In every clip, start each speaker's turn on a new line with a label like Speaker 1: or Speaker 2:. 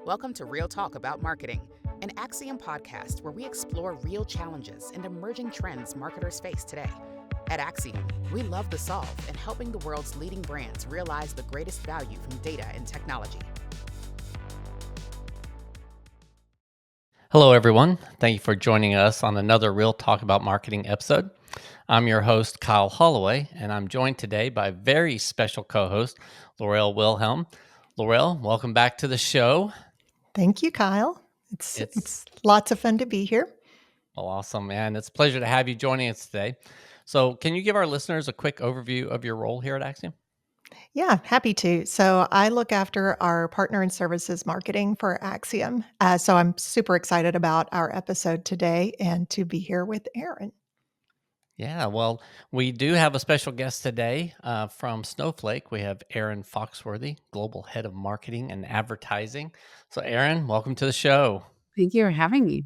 Speaker 1: Welcome to Real Talk About Marketing, an Acxiom podcast where we explore real challenges and emerging trends marketers face today. At Acxiom, we love the solve and helping the world's leading brands realize the greatest value from data and technology.
Speaker 2: Hello, everyone. Thank you for joining us on another Real Talk About Marketing episode. I'm your host, Kyle Holloway, and I'm joined today by a very special co-host, Lorel.Wilhelm. Lorel, welcome back to the show.
Speaker 3: Thank you, Kyle.
Speaker 2: It's
Speaker 3: It's lots of fun to be here.
Speaker 2: awesome, man. It's a pleasure to have you joining us today. So can you give our listeners a quick overview of your role here at Acxiom?
Speaker 3: Yeah, happy to. So I look after our partner and services marketing for Acxiom. So I'm super excited about our episode today and to be here with Erin.
Speaker 2: Yeah, well, we do have a special guest today from Snowflake. We have Erin Foxworthy, Global Head of Marketing and Advertising. So, Erin, welcome to the show.
Speaker 4: Thank you for having me.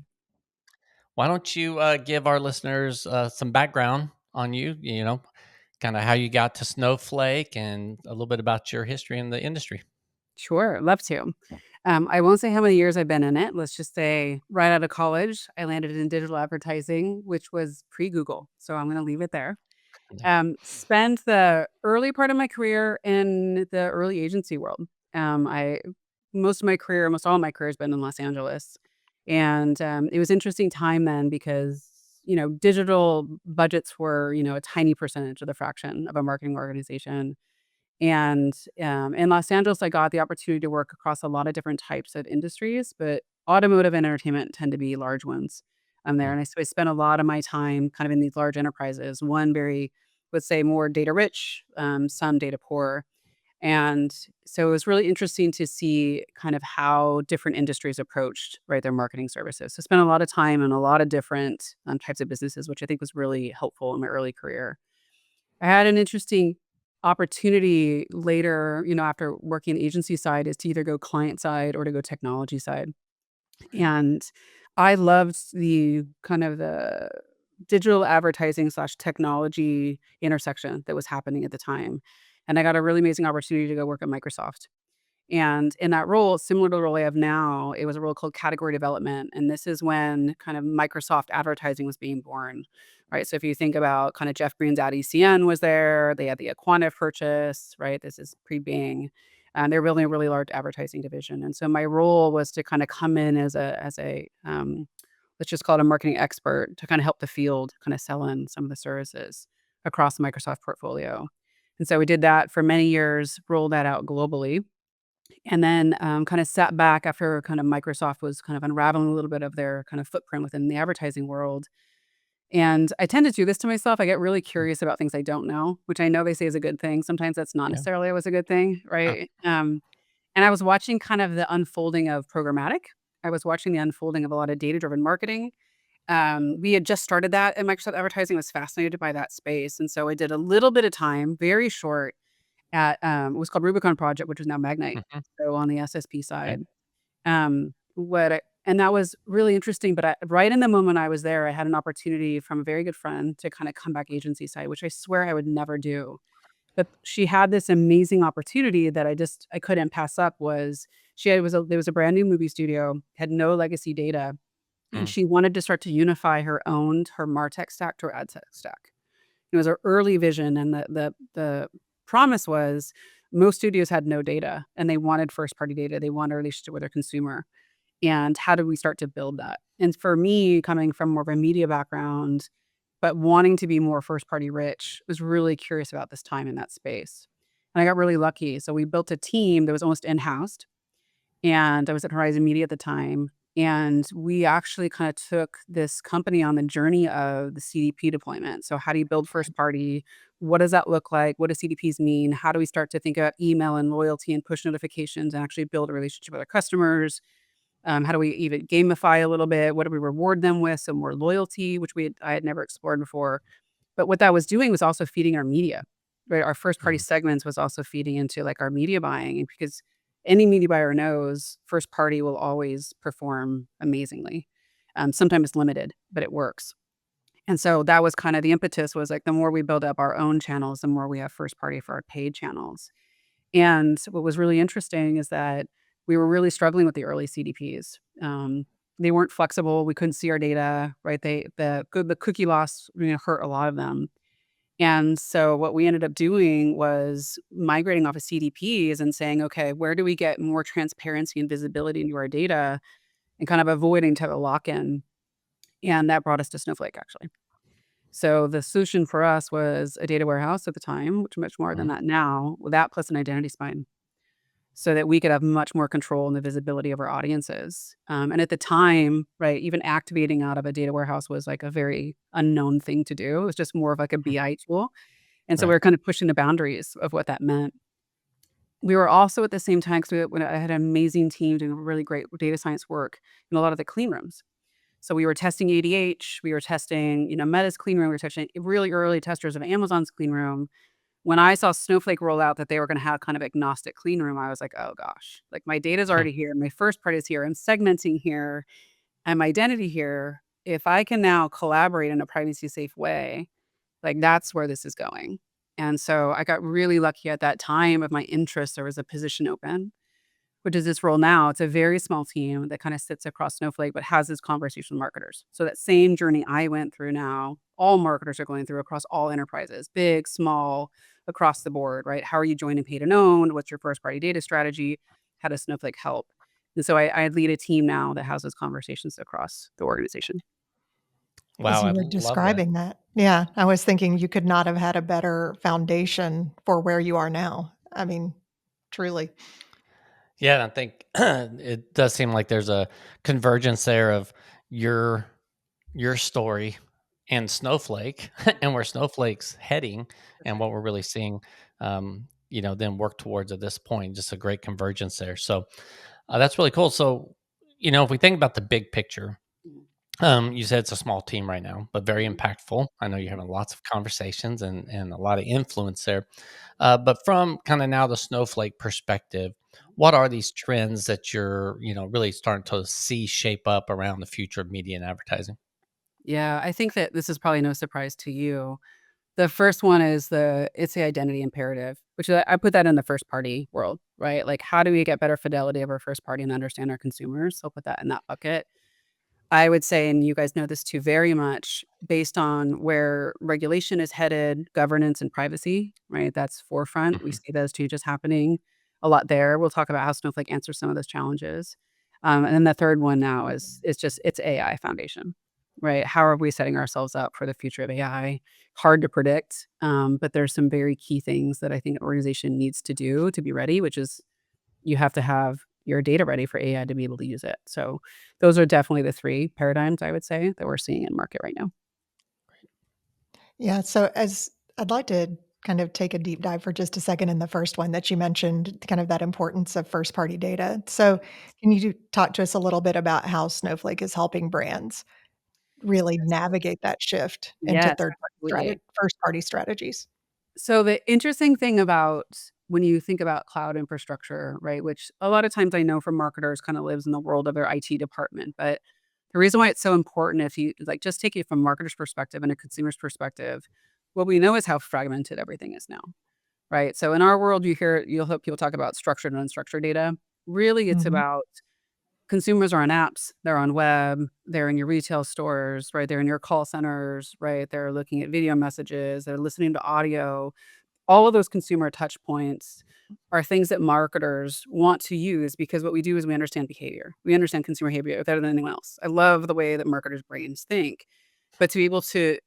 Speaker 2: Why don't you give our listeners some background on you, kind of how you got to Snowflake and a little bit about your history in the industry?
Speaker 4: Sure, love to. I won't say how many years I've been in it. Let's just say right out of college, I landed in digital advertising, which was pre-Google. So I'm going to leave it there. Spent the early part of my career in the early agency world. I most of my career, almost all of my career has been in Los Angeles, and it was interesting time then because digital budgets were a tiny percentage of the fraction of a marketing organization. And in Los Angeles, I got the opportunity to work across a lot of different types of industries, but automotive and entertainment tend to be large ones there.
Speaker 2: Mm.
Speaker 4: And I spent a lot of my time kind of in these large enterprises, one very, let's say, more data rich, some data poor. And so it was really interesting to see kind of how different industries approached, right, their marketing services. So I spent a lot of time in a lot of different types of businesses, which I think was really helpful in my early career. I had an interesting opportunity later, after working the agency side, is to either go client side or to go technology side. And I loved the kind of the digital advertising slash technology intersection that was happening at the time. And I got a really amazing opportunity to go work at Microsoft. And in that role, similar to the role I have now, it was a role called category development. And this is when kind of Microsoft advertising was being born, right? So if you think about kind of Jeff Green's ad ECN was there, they had the Aquana purchase, right? This is pre-Bing. And they're building a really large advertising division. And so my role was to kind of come in as a let's just call it a marketing expert to kind of help the field kind of sell in some of the services across the Microsoft portfolio. And so we did that for many years, rolled that out globally. And then, kind of sat back after kind of Microsoft was kind of unraveling a little bit of their kind of footprint within the advertising world. And I tend to do this to myself. I get really curious about things I don't know, which I know they say is a good thing. Sometimes that's not
Speaker 2: Yeah.
Speaker 4: necessarily always a good thing,
Speaker 2: Sure.
Speaker 4: right? And I was watching kind of the unfolding of programmatic. I was watching the unfolding of a lot of data-driven marketing. We had just started that, and Microsoft Advertising was fascinated by that space. And so I did a little bit of time, very short, at, it was called Rubicon Project, which is now Magnite,
Speaker 2: Mhm.
Speaker 4: so on the SSP
Speaker 2: Okay.
Speaker 4: side. And that was really interesting, but right in the moment I was there, I had an opportunity from a very good friend to kinda come back agency side, which I swear I would never do. But she had this amazing opportunity that I couldn't pass up was she had there was a brand new movie studio, had no legacy data, and
Speaker 2: Mm.
Speaker 4: she wanted to start to unify her MarTech stack to her ad tech stack. It was her early vision, and the promise was most studios had no data, and they wanted first-party data. They wanted a relationship with their consumer, and how do we start to build that? And for me, coming from more of a media background, but wanting to be more first-party rich, was really curious about this time in that space. And I got really lucky. So we built a team that was almost in-housed, and I was at Horizon Media at the time, and we actually kinda took this company on the journey of the CDP deployment. So how do you build first party? What does that look like? What do CDPs mean? How do we start to think about email and loyalty and push notifications and actually build a relationship with our customers? How do we even gamify a little bit? What do we reward them with? So more loyalty, which I had never explored before. But what that was doing was also feeding our media, right? Our first party
Speaker 2: Mhm.
Speaker 4: segments was also feeding into like our media buying, and because any media buyer knows first party will always perform amazingly. Sometimes limited, but it works. And so that was kind of the impetus was like the more we build up our own channels, the more we have first party for our paid channels. And what was really interesting is that we were really struggling with the early CDPs. They weren't flexible. We couldn't see our data, right? The cookie loss, hurt a lot of them. And so what we ended up doing was migrating off of CDPs and saying, okay, where do we get more transparency and visibility into our data, and kind of avoiding type of lock-in. And that brought us to Snowflake, actually. So the solution for us was a data warehouse at the time, which much more than
Speaker 2: Mhm.
Speaker 4: that now, with that plus an identity spine, so that we could have much more control in the visibility of our audiences. And at the time, right, even activating out of a data warehouse was like a very unknown thing to do. It was just more of like a BI tool. And so we
Speaker 2: Right.
Speaker 4: were kind of pushing the boundaries of what that meant. We were also at the same time, because when I had an amazing team doing really great data science work in a lot of the clean rooms. So we were testing ADH, we were testing, Meta's clean room, we were testing really early testers of Amazon's clean room. When I saw Snowflake roll out that they were gonna have kind of agnostic clean room, I was like, "Oh gosh, like my data's
Speaker 2: Hmm.
Speaker 4: already here, my first part is here, I'm segmenting here, I'm identity here. If I can now collaborate in a privacy safe way, like that's where this is going." And so I got really lucky at that time of my interest, there was a position open, which is this role now. It's a very small team that kind of sits across Snowflake, but has this conversation with marketers. So that same journey I went through now, all marketers are going through across all enterprises, big, small, across the board, right? How are you joining paid and owned? What's your first party data strategy? How does Snowflake help? And so I lead a team now that has those conversations across the organization.
Speaker 3: As
Speaker 2: Wow,
Speaker 3: you
Speaker 2: I
Speaker 3: were
Speaker 2: love that.
Speaker 3: describing that, yeah, I was thinking you could not have had a better foundation for where you are now. I mean, truly.
Speaker 2: Yeah, and I think it does seem like there's a convergence there of your your story and Snowflake and where Snowflake's heading
Speaker 4: For
Speaker 2: and
Speaker 4: sure.
Speaker 2: what we're really seeing, then work towards at this point. Just a great convergence there. So that's really cool. So, if we think about the big picture,
Speaker 4: Mhm.
Speaker 2: you said it's a small team right now, but very
Speaker 4: Mhm.
Speaker 2: impactful. I know you're
Speaker 4: Mhm.
Speaker 2: having lots of conversations and a lot of influence there. But from kind of now the Snowflake perspective, what are these trends that you're, really starting to see shape up around the future of media and advertising?
Speaker 4: Yeah, I think that this is probably no surprise to you. The first one is it's the identity imperative, which I put that in the first party world, right? Like, how do we get better fidelity of our first party and understand our consumers? So I'll put that in that bucket. I would say, and you guys know this too very much, based on where regulation is headed, governance and privacy, right? That's forefront. We
Speaker 2: Mhm.
Speaker 4: see those two just happening a lot there. We'll talk about how Snowflake answers some of those challenges. And then the third one now is just it's AI foundation, right? How are we setting ourselves up for the future of AI? Hard to predict, but there's some very key things that I think an organization needs to do to be ready, which is you have to have your data ready for AI to be able to use it. So those are definitely the 3 paradigms I would say that we're seeing in market right now.
Speaker 3: Yeah, so as I'd like to kind of take a deep dive for just a second in the first one that you mentioned, kind of that importance of first party data. So can you talk to us a little bit about how Snowflake is helping brands really
Speaker 4: Yes.
Speaker 3: navigate that shift into
Speaker 4: Yes,
Speaker 3: third party
Speaker 4: absolutely.
Speaker 3: first party strategies?
Speaker 4: So the interesting thing about when you think about cloud infrastructure, right, which a lot of times I know from marketers kind of lives in the world of their IT department, but the reason why it's so important if you like just take it from marketer's perspective and a consumer's perspective, what we know is how fragmented everything is now. Right? So in our world, you'll hear people talk about structured and unstructured data. Really, it's
Speaker 3: Mhm.
Speaker 4: about consumers are on apps, they're on web, they're in your retail stores, right? They're in your call centers, right? They're looking at video messages, they're listening to audio. All of those consumer touch points are things that marketers want to use because what we do is we understand behavior. We understand consumer behavior better than anyone else. I love the way that marketers' brains think, but to be able to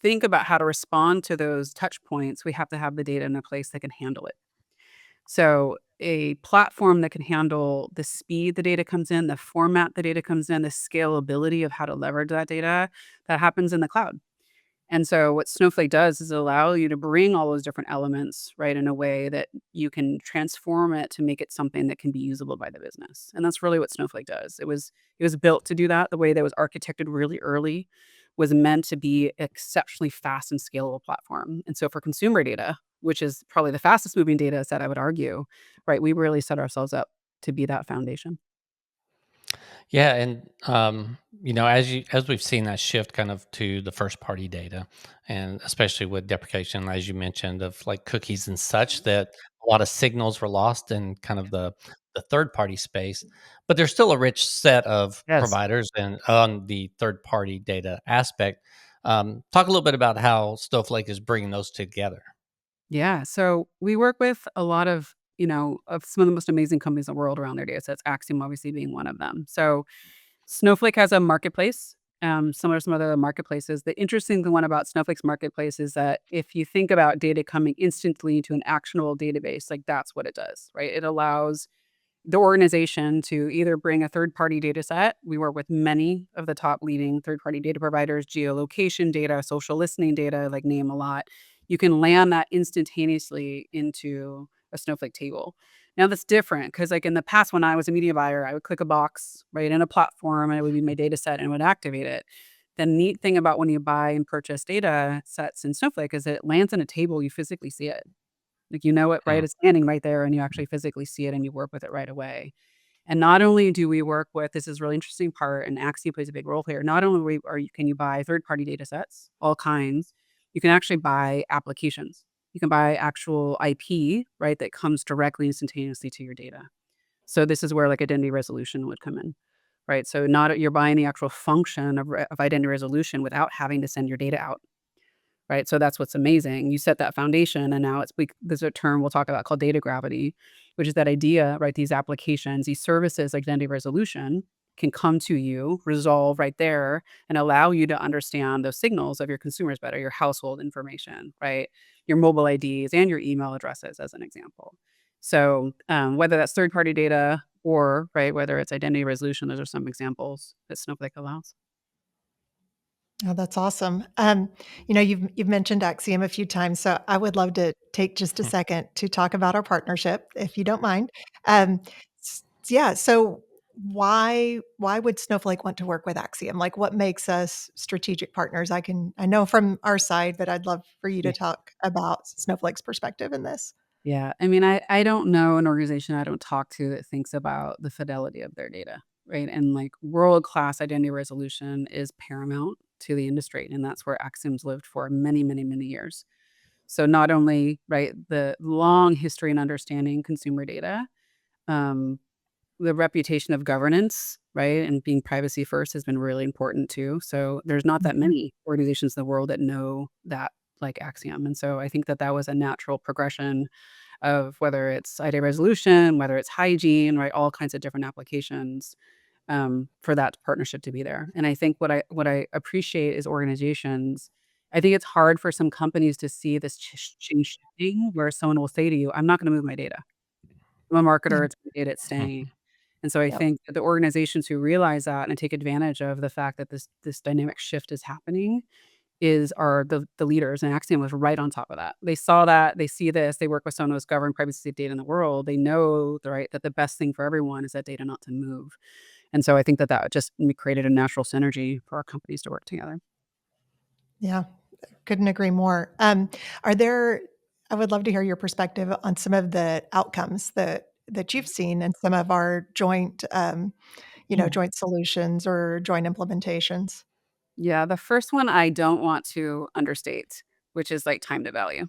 Speaker 4: think about how to respond to those touch points, we have to have the data in a place that can handle it. So a platform that can handle the speed the data comes in, the format the data comes in, the scalability of how to leverage that data, that happens in the cloud. And so what Snowflake does is allow you to bring all those different elements, right, in a way that you can transform it to make it something that can be usable by the business. And that's really what Snowflake does. It was built to do that. The way that it was architected really early was meant to be exceptionally fast and scalable platform. And so for consumer data, which is probably the fastest moving data set, I would argue, right, we really set ourselves up to be that foundation.
Speaker 2: Yeah, and as we've seen that shift kind of to the first party data, and especially with deprecation, as you mentioned, of like cookies and such, that a lot of signals were lost in kind of the third party space, but there's still a rich set of
Speaker 4: Yes.
Speaker 2: providers and on the third party data aspect. Talk a little bit about how Snowflake is bringing those together.
Speaker 4: Yeah. So we work with a lot of some of the most amazing companies in the world around their data sets, Acxiom obviously being one of them. So Snowflake has a marketplace, similar to some other marketplaces. The interesting one about Snowflake's marketplace is that if you think about data coming instantly to an actionable database, like that's what it does, right? It allows the organization to either bring a third-party data set. We work with many of the top leading third-party data providers, geolocation data, social listening data, like name a lot. You can land that instantaneously into a Snowflake table. Now that's different because like in the past when I was a media buyer, I would click a box right in a platform and it would be my data set and it would activate it. The neat thing about when you buy and purchase data sets in Snowflake is it lands in a table, you physically see it. Like, you know it, right?
Speaker 2: Mm,
Speaker 4: It's standing right there and you actually physically see it and you work with it right away. And not only do we work with this is a really interesting part, and Acxiom plays a big role here. Not only can you buy third-party data sets, all kinds, you can actually buy applications. You can buy actual IP, right, that comes directly instantaneously to your data. So this is where like identity resolution would come in, right? So not you're buying the actual function of identity resolution without having to send your data out. Right? So that's what's amazing. You set that foundation and now there's a term we'll talk about called data gravity, which is that idea, right? These applications, these services like identity resolution can come to you, resolve right there, and allow you to understand those signals of your consumers better, your household information, right? Your mobile IDs and your email addresses, as an example. So whether that's third-party data or right, whether it's identity resolution, those are some examples that Snowflake allows.
Speaker 3: Oh, that's awesome. You've mentioned Axiom a few times, so I would love to take just a
Speaker 2: mm,
Speaker 3: second to talk about our partnership, if you don't mind. Um, yeah. So why would Snowflake want to work with Axiom? Like, what makes us strategic partners? I know from our side, but I'd love for you to talk about Snowflake's perspective in this.
Speaker 4: Yeah, I mean, I don't know an organization I don't talk to that thinks about the fidelity of their data, right? And like world-class identity resolution is paramount to the industry, and that's where Axiom's lived for many, many, many years. So not only, right, the long history and understanding consumer data, um, the reputation of governance, right, and being privacy first has been really important too. So there's not that
Speaker 3: Mhm.
Speaker 4: many organizations in the world that know that like Axiom, and so I think that that was a natural progression of whether it's ID resolution, whether it's hygiene, right? All kinds of different applications for that partnership to be there. And I think what I appreciate is organizations. I think it's hard for some companies to see this change shifting where someone will say to you, "I'm not going to move my data. I'm a
Speaker 3: Yeah.
Speaker 4: marketer. It's my data. It's
Speaker 2: mm,
Speaker 4: staying." And so I
Speaker 3: Yep.
Speaker 4: think that the organizations who realize that and take advantage of the fact that this dynamic shift is happening are the leaders, and Acxiom was right on top of that. They saw that, they see this, they work with some of the most governed privacy data in the world. They know, right, that the best thing for everyone is that data not to move. And so I think that that just created a natural synergy for our companies to work together.
Speaker 3: Yeah. Couldn't agree more. Are there I would love to hear your perspective on some of the outcomes that you've seen in some of our joint solutions or joint implementations.
Speaker 4: Yeah, the first one I don't want to understate, which is like time to value.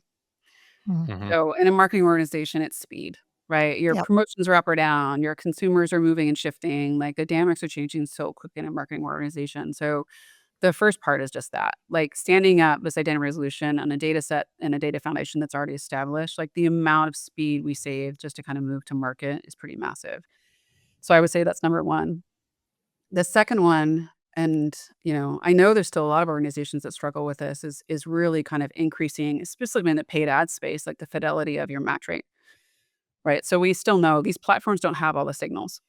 Speaker 3: Mm.
Speaker 2: mhm.
Speaker 4: So in a marketing organization, it's speed, right? Your
Speaker 3: Yep.
Speaker 4: promotions are up or down, your consumers are moving and shifting, like the dynamics are changing so quick in a marketing organization. So the first part is just that, like standing up this identity resolution on a data set and a data foundation that's already established, like the amount of speed we save just to kind of move to market is pretty massive. So I would say that's number one. The second one, and I know there's still a lot of organizations that struggle with this, is really kind of increasing, especially in the paid ad space, like the fidelity of your match rate, right? So we still know these platforms don't have all the signals.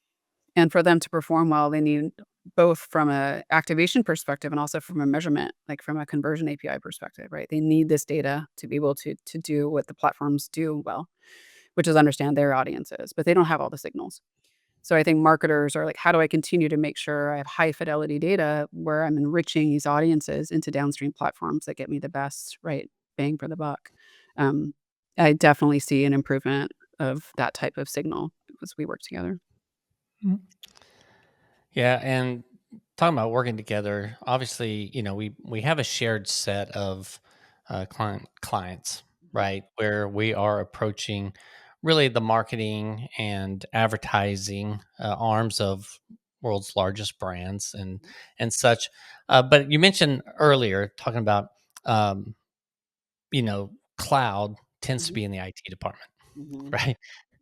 Speaker 4: And for them to perform well, they need both from a activation perspective and also from a measurement, like from a conversion API perspective, right? They need this data to be able to do what the platforms do well, which is understand their audiences, but they don't have all the signals. So I think marketers are like, how do I continue to make sure I have high fidelity data where I'm enriching these audiences into downstream platforms that get me the best, right, bang for the buck? Um, I definitely see an improvement of that type of signal as we work together.
Speaker 3: Mm.
Speaker 2: Yeah, and talking about working together, obviously, we have a shared set of clients, right? Where we are approaching really the marketing and advertising arms of world's largest brands and such. But you mentioned earlier talking about um, cloud tends to
Speaker 4: Mhm,
Speaker 2: be in the IT department,
Speaker 4: mhm,
Speaker 2: right?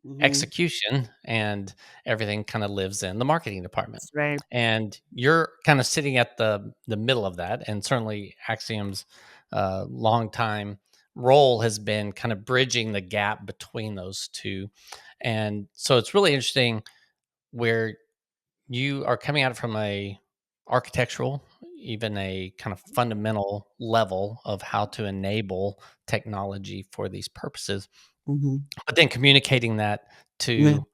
Speaker 4: mhm.
Speaker 2: Execution and everything kind of lives in the marketing department.
Speaker 4: That's right.
Speaker 2: And you're kind of sitting at the middle of that. And certainly Axiom's long time role has been kind of bridging the gap between those two. And so it's really interesting where you are coming at it from a architectural, even a kind of fundamental level of how to enable technology for these purposes,
Speaker 4: Mhm.
Speaker 2: but then communicating that
Speaker 4: Yeah.
Speaker 2: to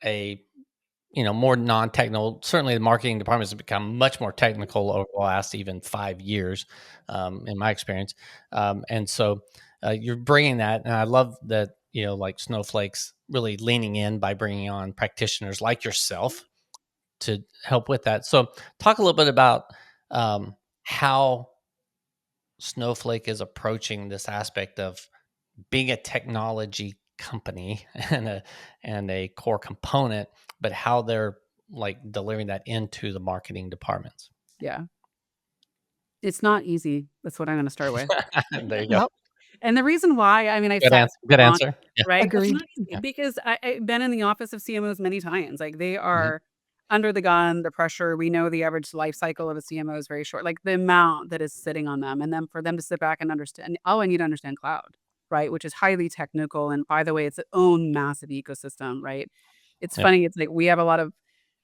Speaker 2: a more non-technical. Certainly the marketing department has become much more technical over the last even 5 years, in my experience. And so you're bringing that, and I love that, like Snowflake's really leaning in by bringing on practitioners like yourself to help with that. So talk a little bit about how Snowflake is approaching this aspect of being a technology company and a core component, but how they're like delivering that into the marketing departments.
Speaker 4: Yeah. It's not easy. That's what I'm gonna start with.
Speaker 2: There you go.
Speaker 3: Yep.
Speaker 4: And the reason why, I mean, I've
Speaker 2: Good
Speaker 4: sat
Speaker 2: answer. Good
Speaker 4: on
Speaker 2: answer. Yeah.
Speaker 4: right? It's
Speaker 3: Agreed.
Speaker 4: not easy
Speaker 2: Yeah.
Speaker 4: because I've been in the office of CMOs many times. Like, they
Speaker 2: Mhm.
Speaker 4: are under the gun, the pressure. We know the average life cycle of a CMO is very short. Like, the amount that is sitting on them, and then for them to sit back and understand, "Oh, I need to understand cloud," right? Which is highly technical, and by the way, it's its own massive ecosystem, right? It's
Speaker 2: Yep.
Speaker 4: funny, it's like we have a lot of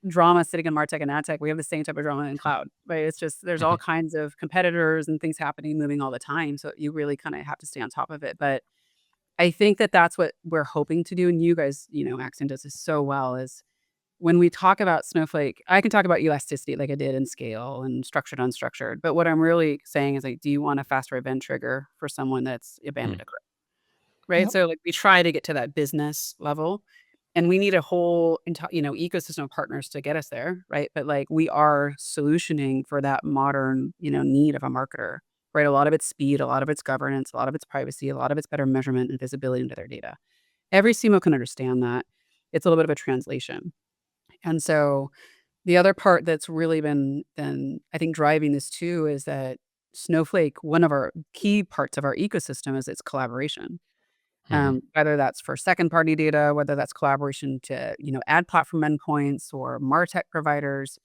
Speaker 4: drama sitting in MarTech and AdTech. We have the same type of drama in cloud, right? It's just there's all
Speaker 2: Mhm.
Speaker 4: kinds of competitors and things happening, moving all the time. So you really kind of have to stay on top of it. But I think that that's what we're hoping to do. And you guys, Accent does this so well is when we talk about Snowflake, I can talk about elasticity like I did in scale and structured, unstructured. But what I'm really saying is like, do you want a faster event trigger for someone that's abandoned
Speaker 2: Mm.
Speaker 4: a right?
Speaker 3: Yep.
Speaker 4: So, like, we try to get to that business level, and we need a whole ecosystem of partners to get us there, right? But, like, we are solutioning for that modern, need of a marketer, right? A lot of it's speed, a lot of it's governance, a lot of it's privacy, a lot of it's better measurement and visibility into their data. Every CMO can understand that. It's a little bit of a translation. And so the other part that's really been I think, driving this too is that Snowflake, one of our key parts of our ecosystem is its collaboration,
Speaker 2: Mhm.
Speaker 4: whether that's for second party data, whether that's collaboration to, add platform endpoints or MarTech providers.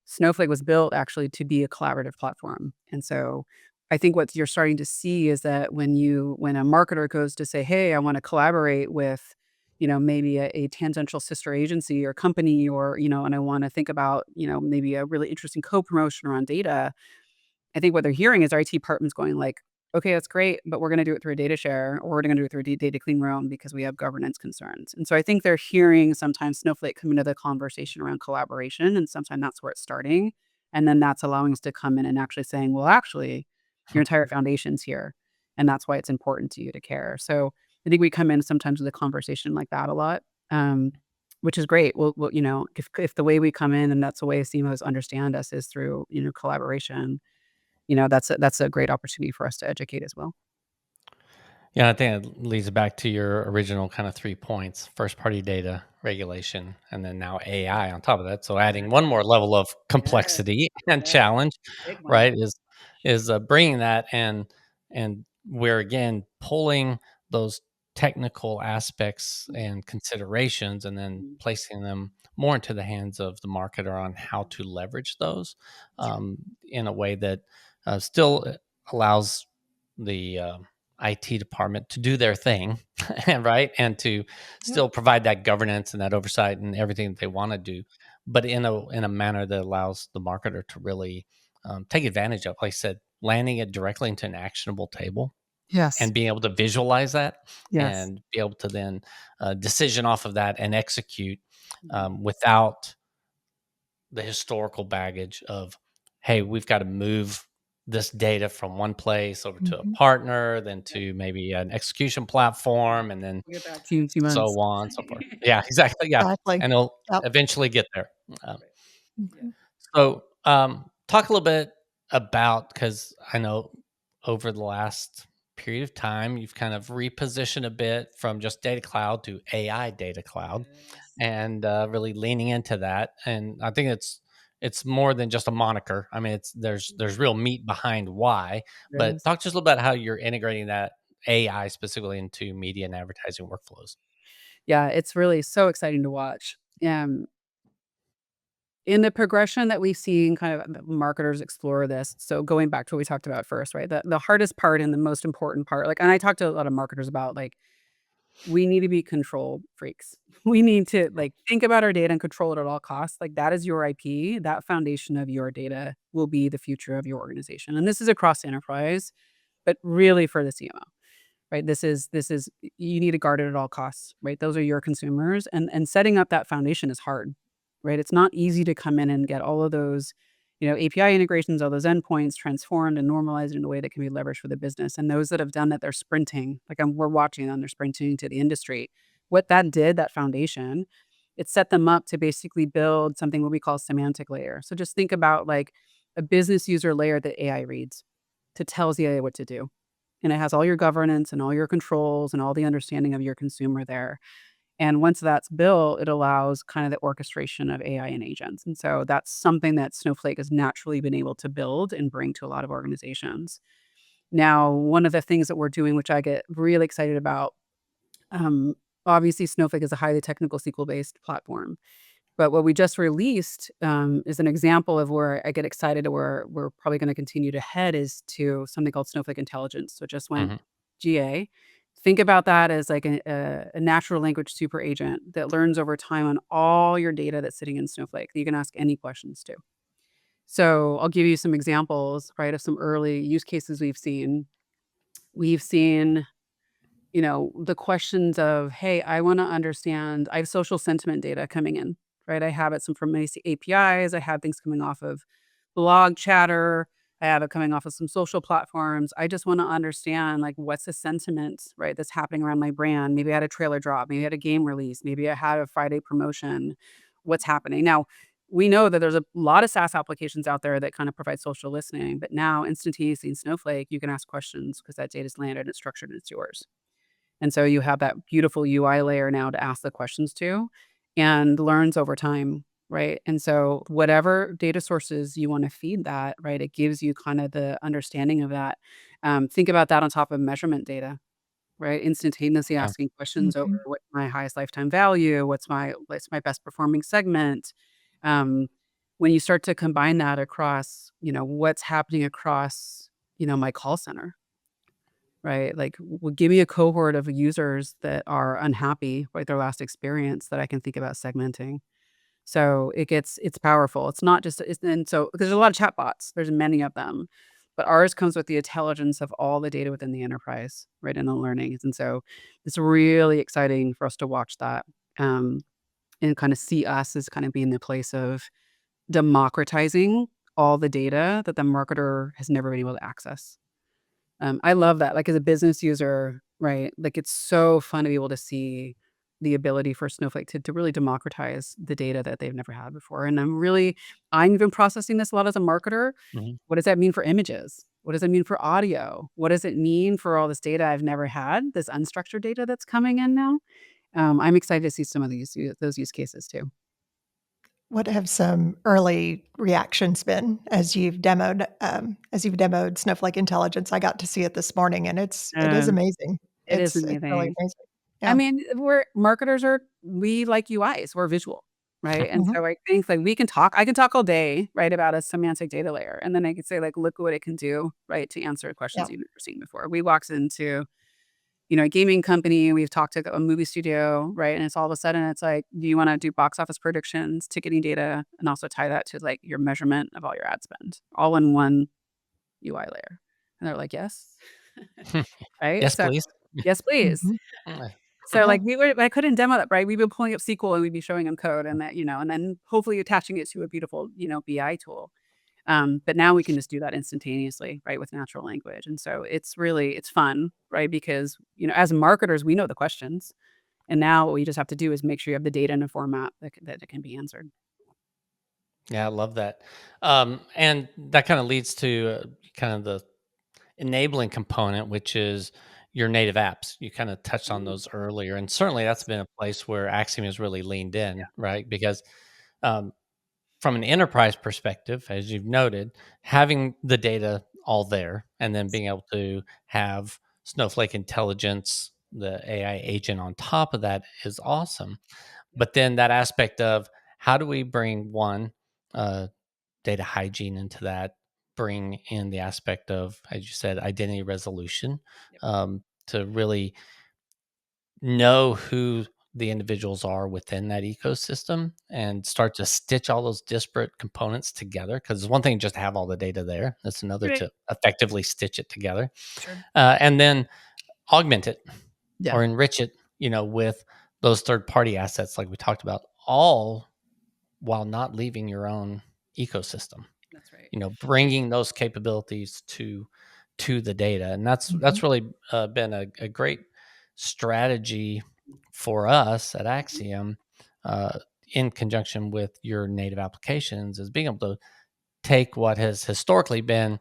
Speaker 4: Snowflake was built actually to be a collaborative platform. And so I think what you're starting to see is that when a marketer goes to say, "Hey, I want to collaborate with, maybe a tangential sister agency or company, or, and I want to think about, maybe a really interesting co-promotion around data." I think what they're hearing is our IT department's going like, "Okay, that's great, but we're gonna do it through a data share, or we're gonna do it through a data clean room because we have governance concerns." And so I think they're hearing sometimes Snowflake come into the conversation around collaboration, and sometimes that's where it's starting. And then that's allowing us to come in and actually saying, "Well, actually, your entire foundation's here, and that's why it's important to you to care." So I think we come in sometimes with a conversation like that a lot, which is great. Well, if the way we come in and that's the way CMOs understand us is through, collaboration, that's a great opportunity for us to educate as well.
Speaker 2: Yeah, I think it leads back to your original kind of 3 points: first party data regulation, and then now AI on top of that. So adding one more level of
Speaker 4: Yes,
Speaker 2: complexity and
Speaker 4: yes,
Speaker 2: challenge,
Speaker 4: big one.
Speaker 2: right? Is bringing that, and we're again pulling those technical aspects
Speaker 4: Mhm,
Speaker 2: and considerations, and then
Speaker 4: mhm.
Speaker 2: placing them more into the hands of the marketer on how to leverage those
Speaker 4: That's right.
Speaker 2: in a way that still allows the IT department to do their thing, and right, and to
Speaker 3: Yep.
Speaker 2: still provide that governance and that oversight and everything that they want to do, but in a manner that allows the marketer to really take advantage of, like I said, landing it directly into an actionable table
Speaker 4: Yes,
Speaker 2: and being able to visualize that
Speaker 4: yes.
Speaker 2: and be able to then decision off of that and execute
Speaker 4: Mhm,
Speaker 2: without the historical baggage of, hey, we've got to move this data from one place over to a
Speaker 3: Mhm.
Speaker 2: partner, then
Speaker 4: yep,
Speaker 2: to maybe an execution platform, and then
Speaker 4: we'll get back to you in 2
Speaker 2: so
Speaker 4: months.
Speaker 2: on and so forth. Yeah, exactly. Yeah.
Speaker 3: Exactly.
Speaker 2: And it'll
Speaker 3: Yep.
Speaker 2: eventually get there. Um,
Speaker 4: Right, yeah.
Speaker 3: Mhm.
Speaker 2: so, talk a little bit about, because I know over the last period of time, you've kind of repositioned a bit from just data cloud to AI data cloud,
Speaker 4: Yes.
Speaker 2: and really leaning into that. And I think it's more than just a moniker. I mean, there's real meat behind why. But
Speaker 4: Yes.
Speaker 2: talk to us a little about how you're integrating that AI specifically into media and advertising workflows.
Speaker 4: Yeah, it's really so exciting to watch. In the progression that we've seen kind of marketers explore this, so going back to what we talked about first, right? The hardest part and the most important part, like, and I talked to a lot of marketers about, like, we need to be control freaks. We need to, like, think about our data and control it at all costs. Like, that is your IP. That foundation of your data will be the future of your organization, and this is across the enterprise, but really for the CMO. Right? This is you need to guard it at all costs, right? Those are your consumers, and setting up that foundation is hard, right? It's not easy to come in and get all of those, API integrations, all those endpoints transformed and normalized in a way that can be leveraged for the business. And those that have done it, they're sprinting. Like we're watching them, they're sprinting to the industry. What that did, that foundation, it set them up to basically build something what we call semantic layer. So just think about like a business user layer that AI reads to tells the AI what to do, and it has all your governance and all your controls and all the understanding of your consumer there. And once that's built, it allows kind of the orchestration of AI and agents. And so that's something that Snowflake has naturally been able to build and bring to a lot of organizations. Now, one of the things that we're doing, which I get really excited about, um, obviously Snowflake is a highly technical SQL-based platform. But what we just released, is an example of where I get excited, or where we're probably gonna continue to head, is to something called Snowflake Intelligence. So it just went
Speaker 2: Hmm.
Speaker 4: GA. Think about that as like a natural language super agent that learns over time on all your data that's sitting in Snowflake that you can ask any questions to. So I'll give you some examples, right, of some early use cases we've seen. We've seen, the questions of, "Hey, I wanna understand." I have social sentiment data coming in, right? I have it some from my APIs, I have things coming off of blog chatter, I have it coming off of some social platforms. I just wanna understand, like, what's the sentiment, right, that's happening around my brand. Maybe I had a trailer drop, maybe I had a game release, maybe I had a Friday promotion. What's happening? Now, we know that there's a lot of SaaS applications out there that kind of provide social listening, but now instantaneously in Snowflake, you can ask questions because that data's landed, it's structured, and it's yours. And so you have that beautiful UI layer now to ask the questions to, and learns over time, right? And so whatever data sources you wanna feed that, right, it gives you kind of the understanding of that. Think about that on top of measurement data, right? Instantaneously
Speaker 2: Yeah.
Speaker 4: asking questions over
Speaker 3: Mhm.
Speaker 4: what's my highest lifetime value, what's my best performing segment. Um, when you start to combine that across, what's happening across, my call center, right? Like, give me a cohort of users that are unhappy with their last experience that I can think about segmenting. So it's powerful. It's not just it's and so there's a lot of chatbots. There's many of them, but ours comes with the intelligence of all the data within the enterprise, right, and the learnings. And so it's really exciting for us to watch that, um, and kind of see us as kind of being the place of democratizing all the data that the marketer has never been able to access. I love that, like, as a business user, right, like, it's so fun to be able to see the ability for Snowflake to really democratize the data that they've never had before, and I'm even processing this a lot as a marketer.
Speaker 2: Hmm.
Speaker 4: What does that mean for images? What does it mean for audio? What does it mean for all this data I've never had, this unstructured data that's coming in now? I'm excited to see some of those use cases too.
Speaker 3: What have some early reactions been as you've demoed Snowflake Intelligence? I got to see it this morning, and it is
Speaker 4: Um,
Speaker 3: amazing.
Speaker 4: it is
Speaker 3: It's really
Speaker 4: amazing.
Speaker 3: amazing.
Speaker 4: I
Speaker 3: Yeah.
Speaker 4: mean, we like UIs, we're visual, right? And
Speaker 3: Mhm.
Speaker 4: so I think, like, I can talk all day, right, about a semantic data layer, and then I could say, like, "Look what it can do," right, to answer questions
Speaker 3: Yeah.
Speaker 4: you've never seen before. We walked into, a gaming company, we've talked to a movie studio, right, and it's all of a sudden, it's like, "Do you wanna do box office predictions, ticketing data, and also tie that to, like, your measurement of all your ad spend, all in one UI layer?" And they're like, "Yes." Right?
Speaker 2: Yes,
Speaker 4: So
Speaker 2: please.
Speaker 4: yes, please.
Speaker 3: Mhm.
Speaker 4: So,
Speaker 3: Yeah.
Speaker 4: like, I couldn't demo that, right? We've been pulling up SQL and we'd be showing them code and that, and then hopefully attaching it to a beautiful, BI tool. But now we can just do that instantaneously, right, with natural language. And so it's fun, right? Because, as marketers, we know the questions. And now what we just have to do is make sure you have the data in a format that it can be answered.
Speaker 2: Yeah, I love that. And that kind of leads to kind of the enabling component, which is your native apps. You kind of touched on those earlier, and certainly that's been a place where Acxiom has really leaned in, right? Because um, from an enterprise perspective, as you've noted, having the data all there and then being able to have Snowflake intelligence, the AI agent on top of that is awesome. But then that aspect of how do we bring one, data hygiene into that, bring in the aspect of, as you said, identity resolution, to really know who the individuals are within that ecosystem and start to stitch all those disparate components together. Because it's one thing just to have all the data there; it's another
Speaker 4: Right.
Speaker 2: to effectively stitch it together,
Speaker 4: Sure.
Speaker 2: and then augment it
Speaker 4: Yeah.
Speaker 2: or enrich it, with those third-party assets, like we talked about, all while not leaving your own ecosystem.
Speaker 4: That's right.
Speaker 2: Bringing those capabilities to the data, and that's
Speaker 3: Mhm.
Speaker 2: that's really been a great strategy for us at Acxiom, uh, in conjunction with your native applications, is being able to take what has historically been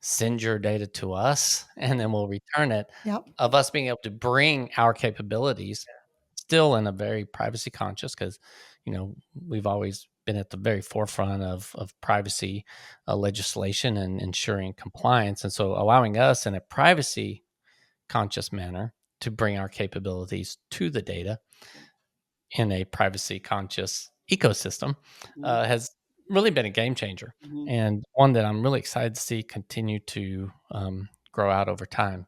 Speaker 2: send your data to us and then we'll return it,
Speaker 3: Yep.
Speaker 2: of us being able to bring our capabilities still in a very privacy conscious, because we've always been at the very forefront of privacy legislation and ensuring compliance, and so allowing us in a privacy conscious manner to bring our capabilities to the data in a privacy conscious ecosystem
Speaker 4: Mhm.
Speaker 2: has really been a game changer,
Speaker 4: Mhm.
Speaker 2: and one that I'm really excited to see continue to grow out over time.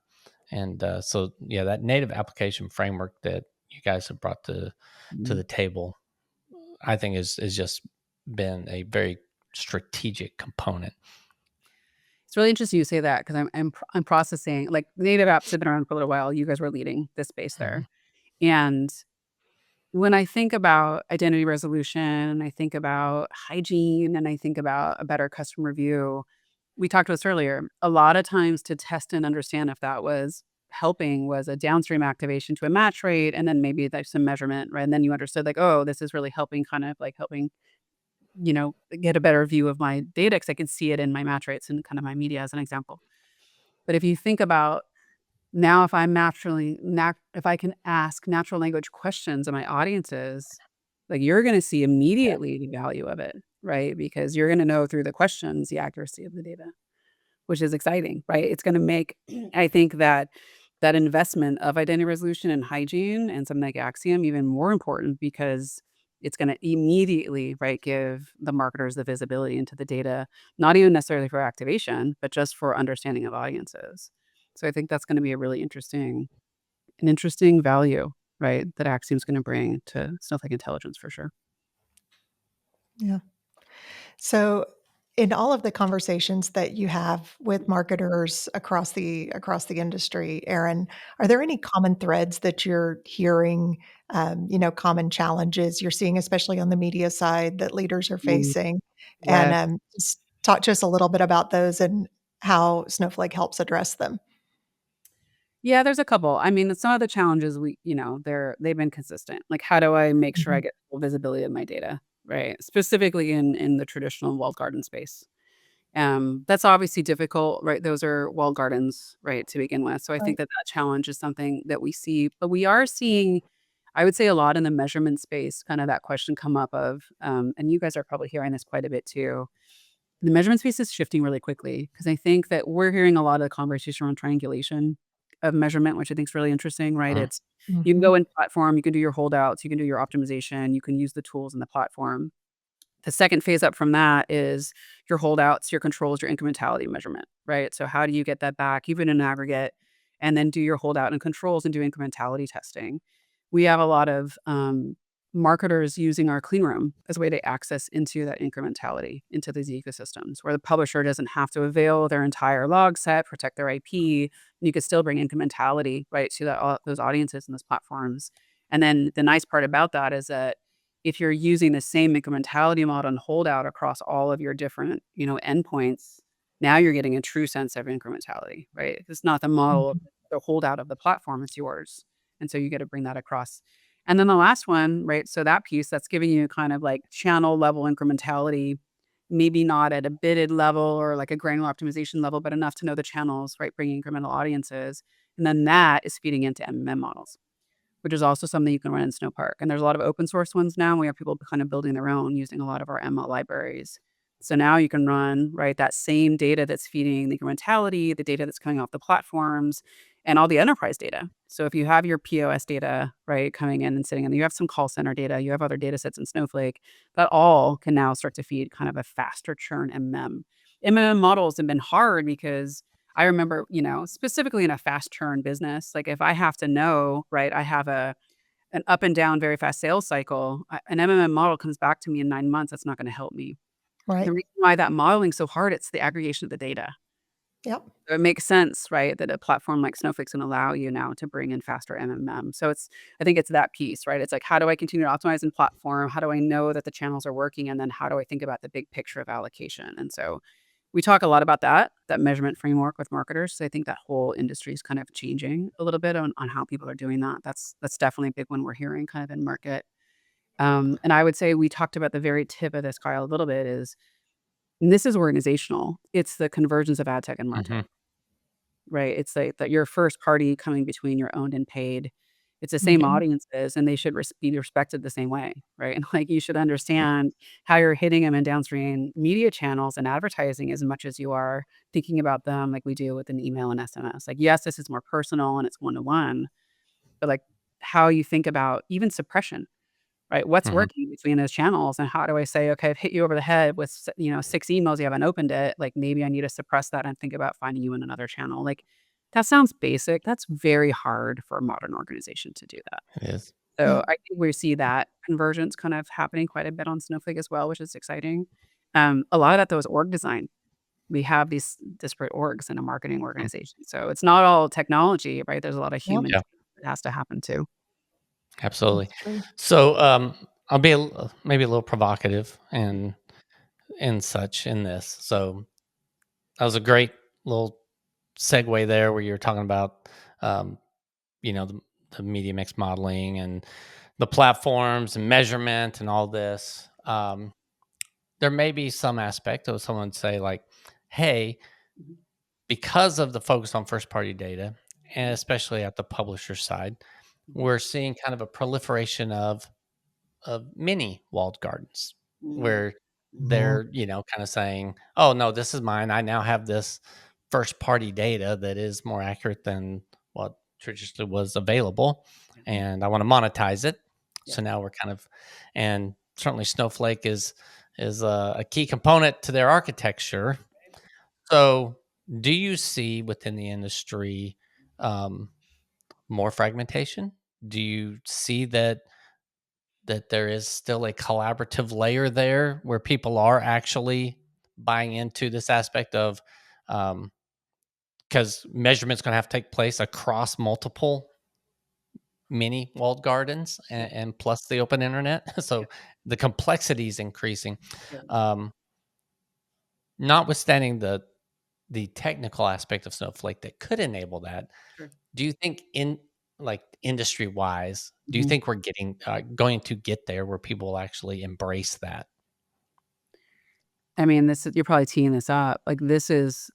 Speaker 2: And so, yeah, that native application framework that you guys have brought to
Speaker 4: Mhm.
Speaker 2: the table, I think is just been a very strategic component.
Speaker 4: It's really interesting you say that because I'm processing like native apps have been around for a little while. You guys were leading this space
Speaker 2: Mhm.
Speaker 4: there, and when I think about identity resolution, I think about hygiene, and I think about a better customer view. We talked about this earlier. A lot of times to test and understand if that was helping was a downstream activation to a match rate, and then maybe there's some measurement, right? And then you understood like, oh, this is really helping, kind of like helping, get a better view of my data because I can see it in my match rates and kind of my media as an example. But if you think about now, if if I can ask natural language questions of my audiences, like you're going to see immediately the value of it, right? Because you're going to know through the questions the accuracy of the data, which is exciting, right? It's going to make, I think that investment of identity resolution and hygiene and something like Acxiom even more important because it's going to immediately, right, give the marketers the visibility into the data, not even necessarily for activation, but just for understanding of audiences. So I think that's going to be an interesting value, right, that Acxiom's going to bring to Snowflake Intelligence for sure.
Speaker 3: Yeah. So, in all of the conversations that you have with marketers across the industry, Erin, are there any common threads that you're hearing, common challenges you're seeing, especially on the media side, that leaders are
Speaker 4: Mm,
Speaker 3: facing? And,
Speaker 4: yes.
Speaker 3: just talk to us a little bit about those and how Snowflake helps address them.
Speaker 4: Yeah, there's a couple. I mean, some of the challenges they've been consistent. Like, how do I make sure I
Speaker 3: Mhm.
Speaker 4: get full visibility of my data, right? Specifically in the traditional walled garden space. That's obviously difficult, right? Those are walled gardens, right, to begin with. So I think
Speaker 3: Right.
Speaker 4: that challenge is something that we see, but we are seeing, I would say, a lot in the measurement space, kind of that question come up of, and you guys are probably hearing this quite a bit too. The measurement space is shifting really quickly because I think that we're hearing a lot of the conversation around triangulation of measurement, which I think is really interesting, right?
Speaker 2: Mhm.
Speaker 4: It's you can
Speaker 3: Mhm.
Speaker 4: go in platform, you can do your holdouts, you can do your optimization, you can use the tools in the platform. The second phase up from that is your holdouts, your controls, your incrementality measurement, right? So how do you get that back, even in aggregate, and then do your holdout and controls and do incrementality testing? We have a lot of marketers using our clean room as a way to access into that incrementality into these ecosystems where the publisher doesn't have to avail their entire log set, protect their IP, and you could still bring incrementality right to those audiences and those platforms. And then the nice part about that is that if you're using the same incrementality model and holdout across all of your different, endpoints, now you're getting a true sense of incrementality, right? It's not the model,
Speaker 3: Mhm.
Speaker 4: the holdout of the platform, it's yours. And so you get to bring that across. And then the last one, right? So that piece that's giving you kind of like channel level incrementality maybe not at a bidded level or like a granular optimization level, but enough to know the channels, right? Bringing incremental audiences. And then that is feeding into MMM models, which is also something you can run in Snowpark. And there's a lot of open source ones now. We have people kind of building their own using a lot of our ML libraries. So now you can run, right, that same data that's feeding the incrementality, the data that's coming off the platforms, and all the enterprise data. So if you have your POS data, right, coming in and sitting in, you have some call center data, you have other data sets in Snowflake, that all can now start to feed kind of a faster churn MMM. MMM models have been hard because I remember, specifically in a fast churn business, like if I have to know, right, I have an up and down very fast sales cycle, an MMM model comes back to me in 9 months, that's not gonna help me. The
Speaker 3: Right.
Speaker 4: reason why that modeling's so hard, it's the aggregation of the data.
Speaker 3: Yep.
Speaker 4: So it makes sense, right, that a platform like Snowflake's gonna allow you now to bring in faster MMM. So I think it's that piece, right? It's like, how do I continue to optimize in platform? How do I know that the channels are working? And then how do I think about the big picture of allocation? And so we talk a lot about that measurement framework with marketers. So I think that whole industry is kind of changing a little bit on how people are doing that. That's definitely a big one we're hearing kind of in market. And I would say we talked about the very tip of this, Kyle, a little bit and this is organizational. It's the convergence of ad tech and martech,
Speaker 2: Hmm.
Speaker 4: right? It's like that your first party coming between your owned and paid. It's the same
Speaker 3: Mhm.
Speaker 4: audiences, and they should be respected the same way, right? And like you should understand how you're hitting them in downstream media channels and advertising as much as you are thinking about them like we do with an email and SMS. Like, yes, this is more personal and it's one to one, but like how you think about even suppression. Right, what's
Speaker 2: Hmm.
Speaker 4: working between those channels, and how do I say, "Okay, I've hit you over the head with 6 emails, you haven't opened it, like, maybe I need to suppress that and think about finding you in another channel." Like, that sounds basic, that's very hard for a modern organization to do that.
Speaker 2: It is.
Speaker 4: So,
Speaker 3: Yep.
Speaker 4: I think we see that convergence kind of happening quite a bit on Snowflake as well, which is exciting. A lot of that, though, is org design. We have these disparate orgs in a marketing
Speaker 2: Mm.
Speaker 4: organization, so it's not all technology, right? There's a lot of
Speaker 3: Yep.
Speaker 4: human
Speaker 2: Yeah,
Speaker 4: that has to happen too.
Speaker 2: absolutely.
Speaker 3: That's true.
Speaker 2: So I'll be maybe a little provocative and such in this. So that was a great little segue there where you're talking about um, the media mix modeling and the platforms and measurement and all this. There may be some aspect of someone say like, "Hey,
Speaker 4: Mhm.
Speaker 2: because of the focus on first party data, and especially at the publisher side,
Speaker 4: Mhm.
Speaker 2: we're seeing kind of a proliferation of mini walled gardens
Speaker 4: Mhm.
Speaker 2: where
Speaker 3: Mhm.
Speaker 2: they're, kind of saying, "Oh no, this is mine. I now have this first party data that is more accurate than what traditionally was available,
Speaker 4: Yeah.
Speaker 2: and I want to monetize it." So
Speaker 4: Yes.
Speaker 2: now we're kind of, and certainly Snowflake is a key component to their architecture. So, do you see within the industry um, more fragmentation? Do you see that there is still a collaborative layer there where people are actually buying into this aspect of because measurement's going to have to take place across multiple mini walled gardens
Speaker 4: Yeah.
Speaker 2: and plus the open internet,
Speaker 4: Yeah.
Speaker 2: so the complexity is increasing.
Speaker 4: Yeah.
Speaker 2: um, Notwithstanding the technical aspect of Snowflake that could enable that,
Speaker 4: Sure.
Speaker 2: do you think in like industry wise, do you
Speaker 4: Mhm.
Speaker 2: think we're getting going to get there where people will actually embrace that?
Speaker 4: I mean, this is you're probably teeing this up. Like, this is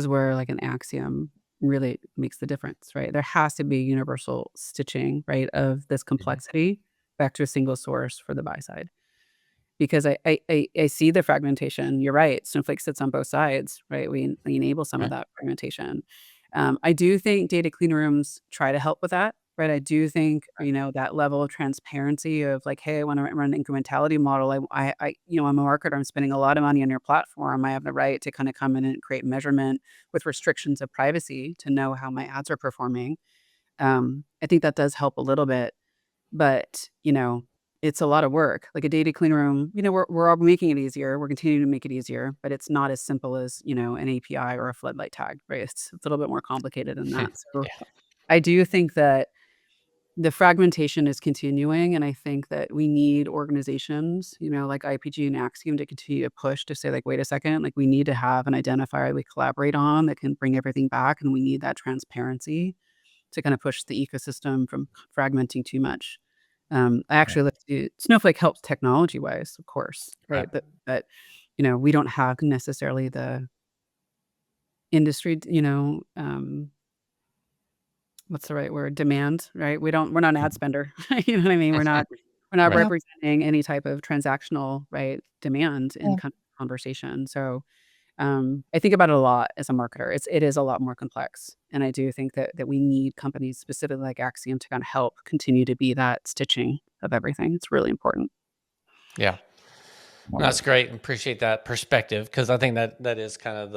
Speaker 4: where, like, an Acxiom really makes the difference, right? There has to be universal stitching, right, of this
Speaker 2: Mhm.
Speaker 4: complexity back to a single source for the buy side. Because I see the fragmentation. You're right, Snowflake sits on both sides, right? We enable some of
Speaker 2: Right.
Speaker 4: that fragmentation. I do think data clean rooms try to help with that, right? I do think, that level of transparency of like, "Hey, I wanna run an incrementality model. I'm a marketer, I'm spending a lot of money on your platform. I have the right to kinda come in and create measurement with restrictions of privacy to know how my ads are performing." I think that does help a little bit. But, it's a lot of work. Like a data clean room, we're all making it easier. We're continuing to make it easier, but it's not as simple as, an API or a floodlight tag, right? It's a little bit more complicated than that. So
Speaker 2: Yeah.
Speaker 4: I do think that the fragmentation is continuing, and I think that we need organizations, like IPG and Acxiom to continue to push to say, like, wait a second, like we need to have an identifier we collaborate on that can bring everything back, and we need that transparency to kind of push the ecosystem from fragmenting too much. I
Speaker 2: Right.
Speaker 4: actually looked at Snowflake helps technology-wise, of course,
Speaker 2: Right.
Speaker 4: right? But we don't have necessarily the industry, what's the right word? Demand, right? We're not an ad spender. You know what I mean? We're not
Speaker 2: Right.
Speaker 3: Yeah.
Speaker 4: representing any type of transactional, right, demand in
Speaker 3: Yeah.
Speaker 4: conversation. So, I think about it a lot as a marketer. It is a lot more complex, and I do think that we need companies specifically like Acxiom to kind of help continue to be that stitching of everything. It's really important.
Speaker 2: Yeah. That's great. Appreciate that perspective because I think that is kind of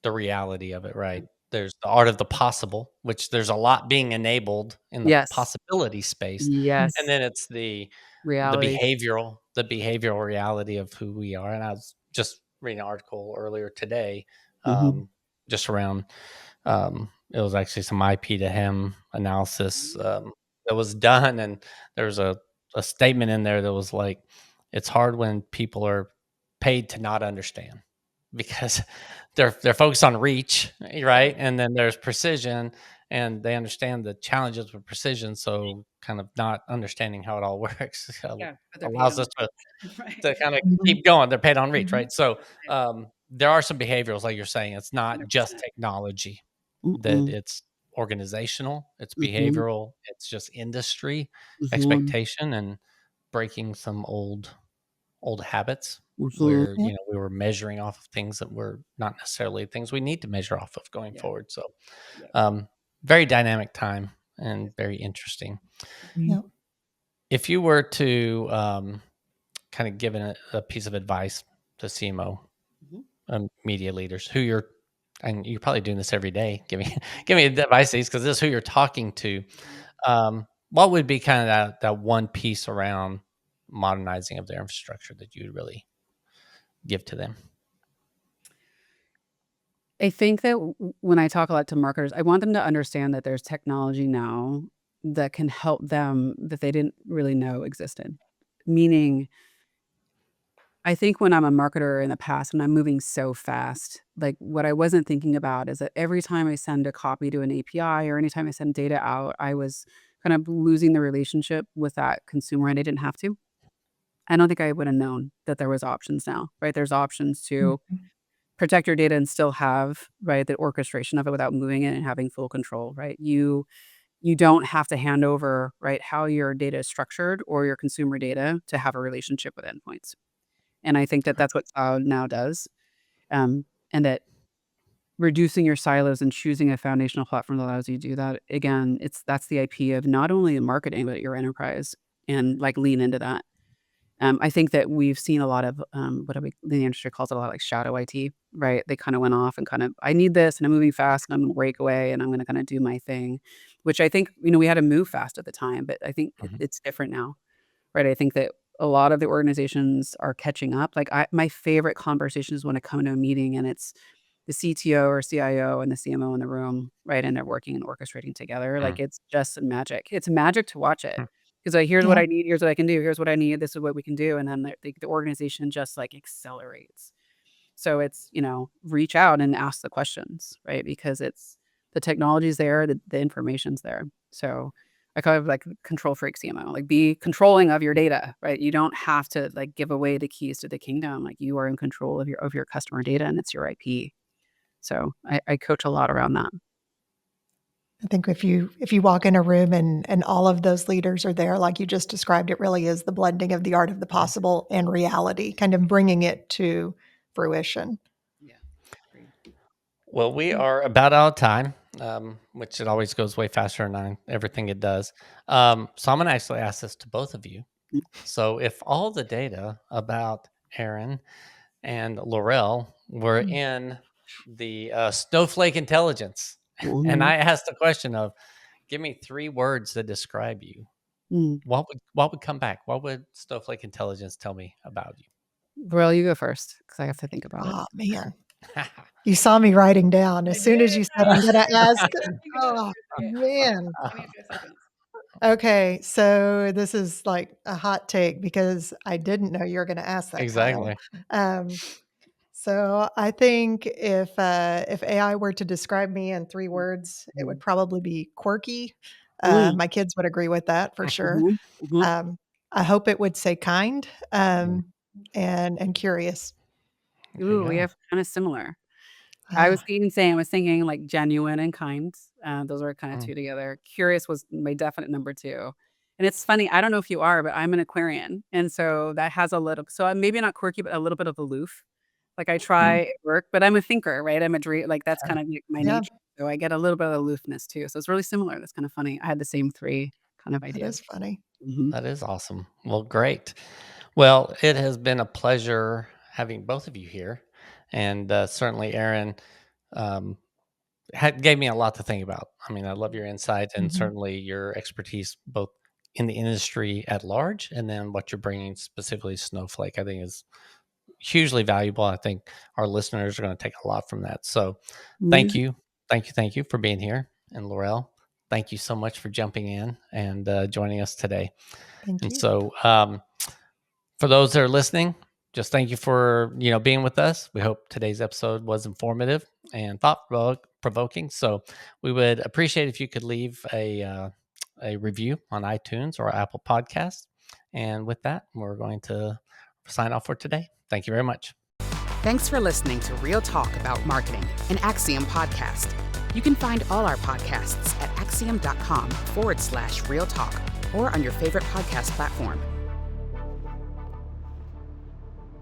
Speaker 2: the reality of it, right? There's the art of the possible, which there's a lot being enabled in the
Speaker 4: Yes.
Speaker 2: possibility space, and
Speaker 4: Yes.
Speaker 2: then it's the
Speaker 4: Reality.
Speaker 2: behavioral reality of who we are. And I was just reading an article earlier today,
Speaker 4: Mhm.
Speaker 2: just around it was actually some IP to him analysis that was done, and there was a statement in there that was like, it's hard when people are paid to not understand because they're focused on reach, right? And then there's precision, and they understand the challenges with precision. So, kind of not understanding how it all works
Speaker 4: Yeah, but they're paid
Speaker 2: allows
Speaker 4: on
Speaker 2: us to
Speaker 4: right.
Speaker 2: to kind of
Speaker 3: Mhm.
Speaker 2: keep going. They're paid on reach,
Speaker 3: Mhm.
Speaker 2: right? So, there are some behaviorals, like you're saying. It's not just
Speaker 4: 100%.
Speaker 2: technology; that
Speaker 4: Mm-mm.
Speaker 2: it's organizational, it's
Speaker 4: Mhm.
Speaker 2: behavioral, it's just industry
Speaker 4: Mhm.
Speaker 2: expectation, and breaking some old habits
Speaker 4: Mhm.
Speaker 2: where
Speaker 3: Yeah.
Speaker 2: we were measuring off of things that were not necessarily things we need to measure off of going
Speaker 4: Yeah.
Speaker 2: forward. So,
Speaker 4: Yeah.
Speaker 2: um, very dynamic time and very interesting.
Speaker 3: Yeah.
Speaker 2: If you were to kind of give a piece of advice to CMO
Speaker 4: Mhm.
Speaker 2: media leaders, who you're, and you're probably doing this every day, give me advice because this is who you're talking to.
Speaker 4: Mhm.
Speaker 2: What would be kind of that one piece around modernizing of their infrastructure that you would really give to them?
Speaker 4: I think that when I talk a lot to marketers, I want them to understand that there's technology now that can help them that they didn't really know existed. Meaning, I think when I'm a marketer in the past and I'm moving so fast, like what I wasn't thinking about is that every time I send a copy to an API or anytime I send data out, I was kind of losing the relationship with that consumer and I didn't have to. I don't think I would have known that there was options now, right? There's options to
Speaker 3: Mhm.
Speaker 4: protect your data and still have, right, the orchestration of it without moving it and having full control, right? You don't have to hand over, right, how your data is structured or your consumer data to have a relationship with endpoints. And I think that that's what cloud now does. And that reducing your silos and choosing a foundational platform that allows you to do that, again, that's the IP of not only marketing, but your enterprise and like lean into that. I think that we've seen a lot of, the industry calls it a lot like shadow IT, right? They kind of went off and kind of, I need this and I'm moving fast and I'm going to break away and I'm going to kind of do my thing, which I think, we had to move fast at the time, but I think
Speaker 2: Mhm.
Speaker 4: it's different now, right? I think that a lot of the organizations are catching up. Like my favorite conversation is when I come to a meeting and it's the CTO or CIO and the CMO in the room, right? And they're working and orchestrating together.
Speaker 2: Mm.
Speaker 4: Like it's just magic. It's magic to watch it. Because like, here's what
Speaker 3: Yeah.
Speaker 4: I need, here's what I can do, here's what I need, this is what we can do. And then the organization just like accelerates. So it's, reach out and ask the questions, right? Because it's the technology's there, the information's there. So I kind of like control freak CMO, like be controlling of your data, right? You don't have to like give away the keys to the kingdom. Like you are in control of your customer data and it's your IP. So I coach a lot around that.
Speaker 3: I think if you walk in a room and all of those leaders are there, like you just described, it really is the blending of the art of the possible and reality, kind of bringing it to fruition.
Speaker 4: Yeah. Agreed.
Speaker 2: Well, we
Speaker 3: Yeah.
Speaker 2: are about out of time, which it always goes way faster than everything it does. So I'm going to actually ask this to both of you. So if all the data about Erin and Lorel were
Speaker 3: Mm.
Speaker 2: in the Snowflake intelligence, and
Speaker 4: Mhm.
Speaker 2: I asked the question of, give me 3 words that describe you,
Speaker 4: Mm.
Speaker 2: what would come back? What would Snowflake intelligence tell me about you?
Speaker 4: Well, you go first because I have to think about it.
Speaker 3: Oh, man. You saw me writing down
Speaker 4: I
Speaker 3: as soon
Speaker 4: did.
Speaker 3: as you said, "I'm gonna ask."
Speaker 4: Think about it
Speaker 3: Oh,
Speaker 4: for a second.
Speaker 3: man.
Speaker 4: Give me 5 seconds.
Speaker 3: Okay, so this is like a hot take because I didn't know you were gonna ask that, Kyle.
Speaker 2: Exactly.
Speaker 3: Um, so I think if AI were to describe me in 3 words, it would
Speaker 4: Mhm.
Speaker 3: probably be quirky.
Speaker 4: Mm.
Speaker 3: My kids would agree with that for sure.
Speaker 4: Mhm. Mhm.
Speaker 3: I hope it would say kind,
Speaker 2: Mm.
Speaker 3: and curious.
Speaker 2: There you
Speaker 4: Ooh, we
Speaker 2: go.
Speaker 4: have kind of similar. I was
Speaker 3: Ah,
Speaker 4: thinking like genuine and kind. Those are kind of
Speaker 2: Mm,
Speaker 4: two together. Curious was my definite number two. And it's funny, I don't know if you are, but I'm an Aquarian. And so that has a little, so I'm maybe not quirky, but a little bit of aloof. Like I
Speaker 2: mm,
Speaker 4: try at work, but I'm a thinker, right? I'm a dream, like that's
Speaker 2: yeah,
Speaker 4: kind of like my
Speaker 3: yeah,
Speaker 4: nature. So I get a little bit of aloofness too. So it's really similar. That's kind of funny. I had the same three kind of
Speaker 3: that
Speaker 4: ideas.
Speaker 3: is funny.
Speaker 4: Mhm.
Speaker 2: that is awesome. Well, great. Well, it has been a pleasure having both of you here. And certainly, Erin, um, gave me a lot to think about. I mean, I love your insight and
Speaker 3: Mhm.
Speaker 2: certainly your expertise both in the industry at large and then what you're bringing specifically to Snowflake. I think is hugely valuable. I think our listeners are going to take a lot from that. So,
Speaker 4: Yeah.
Speaker 2: thank you, thank you for being here. And Laurel, thank you so much for jumping in and joining us today.
Speaker 3: Thank
Speaker 2: And
Speaker 3: you.
Speaker 2: so, for those that are listening, just thank you for being with us. We hope today's episode was informative and thought provoking. So we would appreciate if you could leave a review on iTunes or Apple Podcasts. And with that, we're going to sign off for today. Thank you very much.
Speaker 1: Thanks for listening to Real Talk About Marketing, an Acxiom podcast. You can find all our podcasts at acxiom.com/real talk or on your favorite podcast platform.